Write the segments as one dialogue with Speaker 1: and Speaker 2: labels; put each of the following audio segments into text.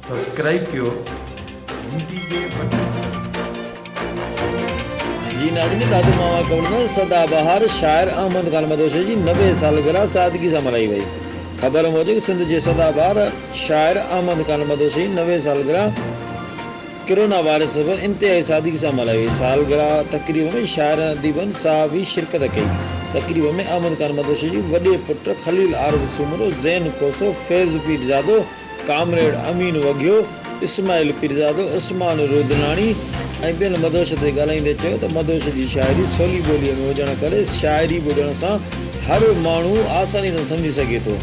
Speaker 1: Subscribe कयो घंटी के बटन
Speaker 2: जी नाज़रीन, दादू मामा कौन में सदाबहार शायर अहमद खान मदोशी जी 90 सालगिरह सादगी से मनाई वई। ख़बर मौजूद सिंध जे सदाबहार शायर अहमद खान मदोशी 90 सालगिरह कोरोना वायरस सबबि इंतहाई सादगी से मनाई वई। सालगिरह तकरीब में शायर अदीबन साहब भी शिरकत कई। तकरीब में अहमद खान मदोशी जी वॾे पुट खलील आरफ सुमरो, ज़ैन कोसो, फैज़ पीरज़ादो, कामरेड अमीन वगियो, इस्माइल पीरज़ादो, उस्मान रुदनानी ऐं ॿियनि मदोश ते ॻाल्हाईंदे चयो त मदोश जी शाइरी सवली ॿोलीअ में हुजण करे शाइरी ॿुधण सां हर माण्हू आसानी सां सम्झी सघे थो।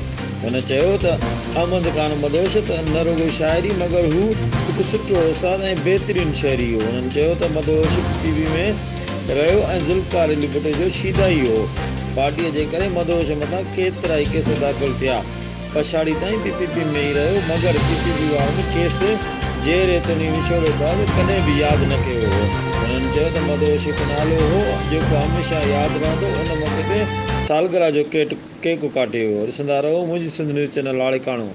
Speaker 2: हुन चयो त अहमद खान मदोश त न रुगो शाइरी मगर हू हिकु सुठो उस्ताद ऐं बहितरीनु शाइरी हो। हुननि चयो त मदोश पीपी में रहियो ऐं ज़ुल्फ़िकार अली भुट्टो जो शीदाई हो। पार्टीअ जे करे मदोश मथां केतिरा ई केस दाख़िल थिया। पछाड़ी ताईं पीपीपी में ई रहियो मगर पीपीपी वारनि केस जेर एतिरी विछोड़े बाद कॾहिं बि यादि न कयो हो। हुननि चयो त मदोश हिकु नालो हो जेको हमेशह यादि रहंदो। उन मौक़े ते सालगिरह जो केक काटे हो। ॾिसंदा रहो मुंहिंजी सिंध न्यूज़ चैनल लाड़काणो।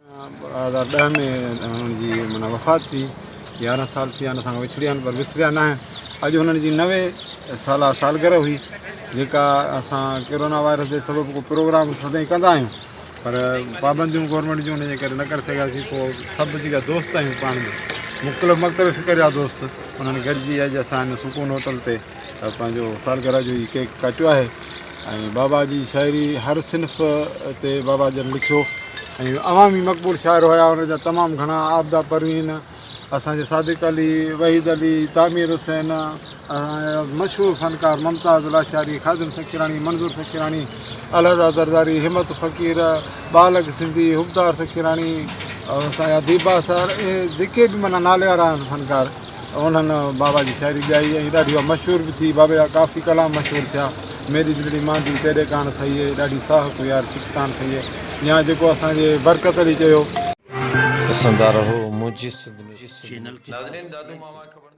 Speaker 3: 2010 में हुननि जी माना वफ़ात थी। 11 साल थी विया असां विछड़िया आहिनि पर विसरिया न आहिनि। अॼु हुननि जी 90 साला सालगिरह हुई जेका असां कोरोना वायरस जे सबबु को प्रोग्राम सदाईं कंदा आहियूं पर पाबंदियूं गवर्नमेंट जूं हुनजे करे न करे सघियासीं। पोइ सभु जेका दोस्त आहियूं पाण में मुख़्तलिफ़ मक़्तब फ़िक्र जा दोस्त उन्हनि गॾिजी अॼु असां हिन सुकून होटल ते पंहिंजो सालगिरह जो ई केक काटियो आहे। ऐं बाबा जी शाइरी हर सिन्फ़ ते बाबा जन लिखियो ऐं अवामी मक़बूल शाइर हुया। हुनजा तमामु घणा आबदा परवीन, असांजे सादिक अली, वहीद अली, तामीर हुसैन, मशहूरु फ़नकार मुमताज़ लाशारी, ख़ादिम सखीरानी, मंज़ूर सखीरानी, अलहदा दरदारी, हिम्मत फ़क़ीर, बालक सिंधी, हुबदार सखीरानी, असांजा दीबा सर, जेके बि माना नाले वारा आहिनि फ़नकार उन्हनि बाबा जी शाइरी ॻाई ऐं ॾाढी मशहूरु बि थी। बाबा जा काफ़ी कलाम मशहूरु थिया। मेरी दिलड़ी मांदी तेरे कान थई है, ॾाढी साह को यार सिकतान थई है, या जेको असांजे बरकत अली चयो।
Speaker 2: ॾिसंदा रहो मुंहिंजी सिंध न्यूज़
Speaker 1: चैनल नाज़रीन दादू मामा खबर